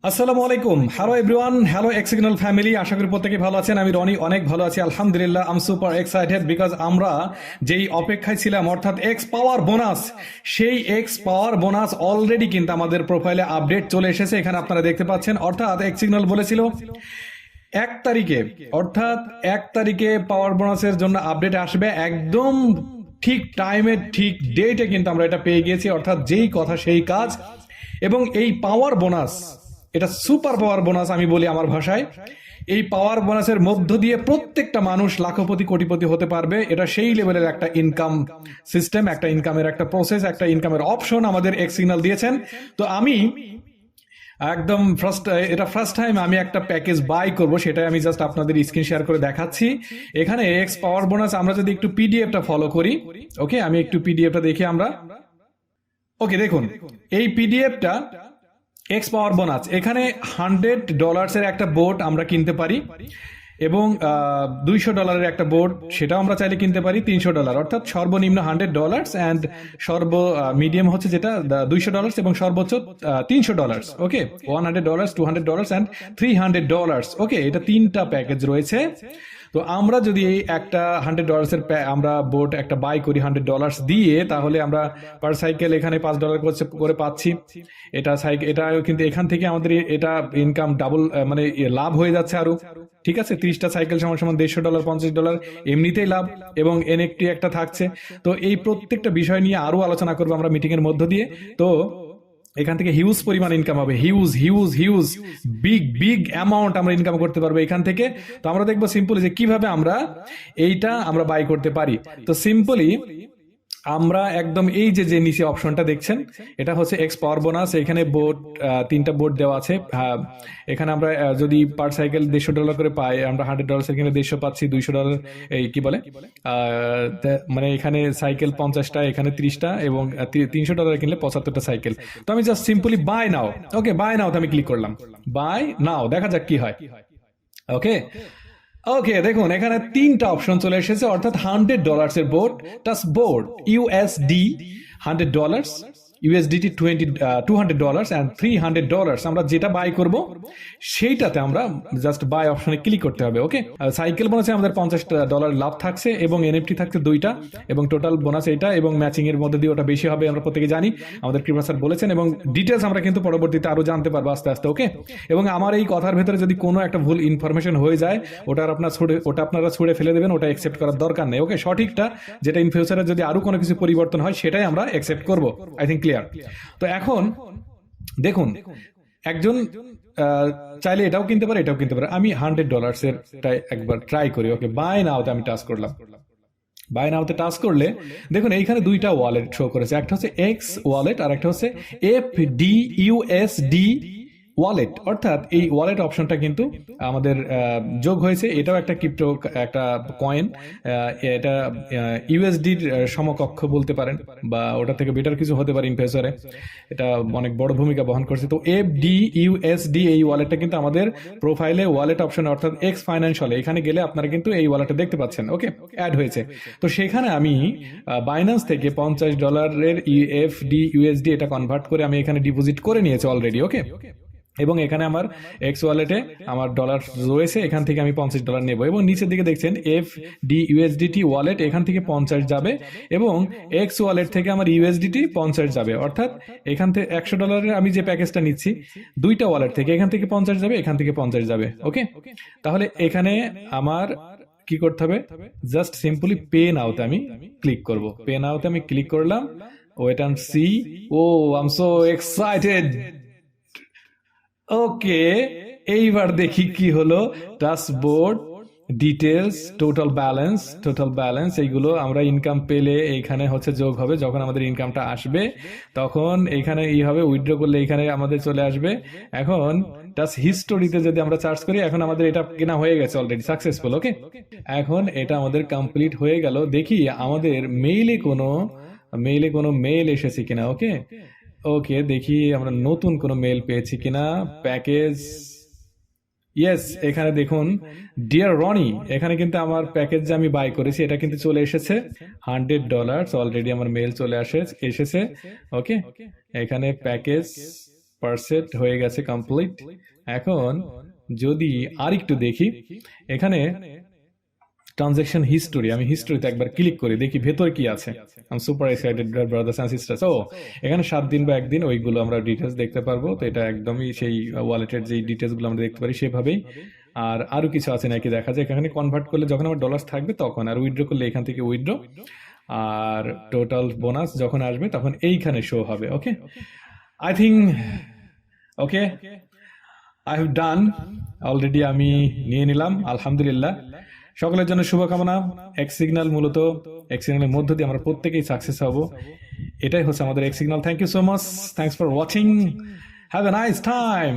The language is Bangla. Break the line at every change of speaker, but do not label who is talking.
আসসালামু আলাইকুম, হ্যালো এভরিওয়ান, হ্যালো এক্সিগনাল ফ্যামিলি। আশা করি প্রত্যেকে ভালো আছেন। আমি রনি অনেক ভালো আছি, আলহামদুলিল্লাহ। আম সুপার এক্সাইটেড বিকজ আমরা যেই অপেক্ষায় ছিলাম, অর্থাৎ এক্স পাওয়ার বোনাস, সেই এক্স পাওয়ার বোনাস অলরেডি কিন্তু আমাদের প্রোফাইলে আপডেট চলে এসেছে। এখানে আপনারা দেখতে পাচ্ছেন, অর্থাৎ এক্সিগনাল বলেছিল 1 তারিখে, অর্থাৎ 1 তারিখে পাওয়ার বোনাসের জন্য আপডেট আসবে। একদম ঠিক টাইমে, ঠিক ডেটে কিন্তু আমরা এটা পেয়ে গিয়েছি, অর্থাৎ যেই কথা সেই কাজ। এবং এই পাওয়ার বোনাস, এটা সুপার পাওয়ার বোনাস আমি বলি আমার ভাষায়। এই পাওয়ার বোনাসের মধ্য দিয়ে প্রত্যেকটা মানুষ লাখপতি কোটিপতি হতে পারবে। এটা সেই লেভেলের একটা ইনকাম সিস্টেম, একটা ইনকামের একটা প্রসেস, একটা ইনকামের অপশন আমাদের এক্স সিগন্যাল দিয়েছেন। তো আমি একদম ফার্স্ট টাইম আমি একটা প্যাকেজ বাই করব, সেটাই আমি জাস্ট আপনাদের স্ক্রিন শেয়ার করে দেখাচ্ছি। এখানে এক্স পাওয়ার বোনাস আমরা যদি একটু পিডিএফটা ফলো করি, ওকে, আমি একটু পিডিএফটা দেখি আমরা। ওকে, দেখুন এই পিডিএফটা এক্স পাওয়ার বোনাস। এখানে $100 একটা বোর্ড আমরা কিনতে পারি, এবং $200 একটা বোর্ড, সেটাও আমরা চাইলে কিনতে পারি। $300, অর্থাৎ সর্বনিম্ন $100 অ্যান্ড সর্ব মিডিয়াম হচ্ছে যেটা $200 এবং সর্বোচ্চ $300। ওকে, $100, $200 অ্যান্ড $300। ওকে, এটা 3টা প্যাকেজ রয়েছে। তো আমরা যদি এই একটা $100 আমরা বোর্ড একটা বাই করি $100 দিয়ে, তাহলে আমরা পার সাইকেল এখানে $5 করে পাচ্ছি। এটা কিন্তু এখান থেকে আমাদের এটা ইনকাম ডাবল, মানে লাভ হয়ে যাচ্ছে আরো। ঠিক আছে, 30টা সাইকেল সমান সমান $150, $50 এমনিতেই লাভ, এবং এনএফটি একটা থাকছে। তো এই প্রত্যেকটা বিষয় নিয়ে আরো আলোচনা করবো আমরা মিটিং এর মধ্য দিয়ে। তো এখান থেকে হিউজ পরিমাণ ইনকাম হবে, huge huge huge big big amount আমরা ইনকাম করতে পারবো এখান থেকে। তো আমরা দেখবো সিম্পলি যে কিভাবে আমরা এইটা আমরা বাই করতে পারি। তো সিম্পলি আমরা একদম এই যে যে নিচে অপশনটা দেখছেন, এটা হচ্ছে এক্স পাওয়ার বোনাস। এখানে বোর্ড 3টা বোর্ড দেওয়া আছে। এখানে আমরা যদি পার সাইকেল $150 করে পাই, আমরা $100 এখানে 150 পাচ্ছি, $200 এই কি বলে মানে এখানে সাইকেল 50টা, এখানে 30টা, এবং $300 কিনলে 75টা সাইকেল। তো আমি just simply buy now, okay, buy now আমি ক্লিক করলাম, বাই নাও, দেখা যাক কি হয়। ওকে, ওকে, দেখুন এখানে 3টা অপশন চলে এসেছে, অর্থাৎ $100 এর board, touch board USD $100, USDT $200 and $300। আমরা যেটা বাই করব সেইটাতে আমরা জাস্ট বাই অপশনে ক্লিক করতে হবে। ওকে, সাইকেল বোনাসে আমাদের $50 লাভ থাকছে, এবং এনএফটি থাকছে 2টা, এবং টোটাল বোনাস এটা, এবং ম্যাচিং এর মধ্যে দিয়ে ওটা বেশি হবে, আমরা প্রত্যেকে জানি, আমাদের কৃপা স্যার বলেছেন। এবং ডিটেলস আমরা কিন্তু পরবর্তীতে আরো জানতে পারবো আস্তে আস্তে। ওকে, এবং আমার এই কথার ভেতরে যদি কোনো একটা ভুল ইনফরমেশন হয়ে যায়, ওটা আপনারা ছুড়ে ফেলে দেবেন, ওটা একসেপ্ট করার দরকার নেই। ওকে, সঠিকটা যেটা ইন ফিউচারে যদি আরো কোনো কিছু পরিবর্তন হয়, সেটাই আমরা একসেপ্ট করব। I think clear. তো এখন দেখুন, একজন চাইলে এটাও কিনতে পারে, এটাও কিনতে পারে। আমি $100 এর একবার ট্রাই করি। ওকে, বাই নাওতে আমি টাচ করলাম। বাই নাওতে টাচ করলে দেখুন এইখানে 2টা ওয়ালেট শো করেছে, একটা হচ্ছে এক্স ওয়ালেট আর একটা হচ্ছে FDUSD ওয়ালেট। অর্থাৎ এই ওয়ালেট অপশনটা কিন্তু আমাদের যোগ হয়েছে। এটাও একটা ক্রিপ্টো, একটা কয়েন। এটা ইউএসডির সমকক্ষ বলতে পারেন, বা ওটা থেকে বেটার কিছু হতে পারে ইন ফিউচারে। এটা অনেক বড় ভূমিকা বহন করছে। তো FDUSD এই ওয়ালেটটা কিন্তু আমাদের প্রোফাইলে ওয়ালেট অপশন, অর্থাৎ এক্স ফাইন্যান্সিয়াল, এখানে গেলে আপনারা কিন্তু এই ওয়ালেটটা দেখতে পাচ্ছেন। ওকে, অ্যাড হয়েছে। তো সেখানে আমি বাইন্যান্স থেকে $50 FDUSD এটা কনভার্ট করে আমি এখানে ডিপোজিট করে নিয়েছি অলরেডি। ওকে, এবং এখানে আমার এক্স ওয়ালেটে আমার ডলার রয়েছে, এখান থেকে আমি $50 নেব। এবং নিচের দিকে দেখছেন FDUSDT ওয়ালেট, এখান থেকে 50 যাবে, এবং এক্স ওয়ালেট থেকে আমার ইউএসডিটি 50 যাবে। অর্থাৎ এখান থেকে $100 আমি যে প্যাকেজটা নিচ্ছি, 2টা ওয়ালেট থেকে, এখান থেকে 50 যাবে, এখান থেকে 50 যাবে। ওকে, তাহলে এখানে আমার কি করতে হবে, জাস্ট সিম্পলি পে নাওতে আমি ক্লিক করব। পে নাওতে আমি ক্লিক করলাম, wait and see. Oh, I am so excited. Okay, এইবার দেখি কি হলো। ড্যাশবোর্ড ডিটেলস, টোটাল ব্যালেন্স এইগুলো আমরা ইনকাম পেলে এখানে হচ্ছে যোগ হবে। যখন আমাদের ইনকামটা আসবে তখন এখানে হবে, উইথড্র করলে এখানে আমাদের চলে আসবে। এখন টাচ হিস্টোরিতে যদি আমরা সার্চ করি, এখন আমাদের এটা কেনা হয়ে গেছে অলরেডি সাকসেসফুল। ওকে, এখন এটা আমাদের কমপ্লিট হয়ে গেল। দেখি আমাদের মেইলে কোনো মেইল এসেছে কিনা। ওকে, ওকে, দেখি আমরা নতুন কোনো মেল পেয়েছি কিনা। প্যাকেজ, ইয়েস, এখানে দেখুন ডিয়ার রনি, এখানে কিন্তু আমার প্যাকেজ যে আমি বাই করেছি এটা কিন্তু চলে এসেছে $100 অলরেডি, আমার মেল চলে এসেছে। ওকে, এখানে প্যাকেজ পারসেন্ট হয়ে গেছে কমপ্লিট। এখন যদি আর একটু দেখি এখানে ট্রানজাকশন হিস্টোরি, আমি হিস্টোরিতে একবার ক্লিক করি দেখি ভেতর কি আছে। I am super excited brothers and sisters. ও এখানে 7 দিন বা 1 দিন ওইগুলো আমরা ডিটেলস দেখতে পারবো। তো এটা একদমই সেই ওয়ালেটের যে ডিটেলস গুলো আমরা দেখতে পারি সেভাবেই। আর আরো কিছু আছে নাকি দেখা যায়, এখানে কনভার্ট করলে যখন আমার ডলার থাকবে তখন, আর উইথড্র করলে এখান থেকে উইথড্র, আর টোটাল বোনাস যখন আসবে তখন এইখানে শো হবে। Okay, I think okay I have done already, আমি নিয়ে নিলাম আলহামদুলিল্লাহ। সকলের জন্য শুভকামনা। এক্স সিগন্যাল মূলত এক্স সিগন্যালের মধ্য দিয়ে আমরা প্রত্যেকেই সাকসেস হব, এটাই হচ্ছে আমাদের X signal. Thank you so much, thanks for watching, have a nice time.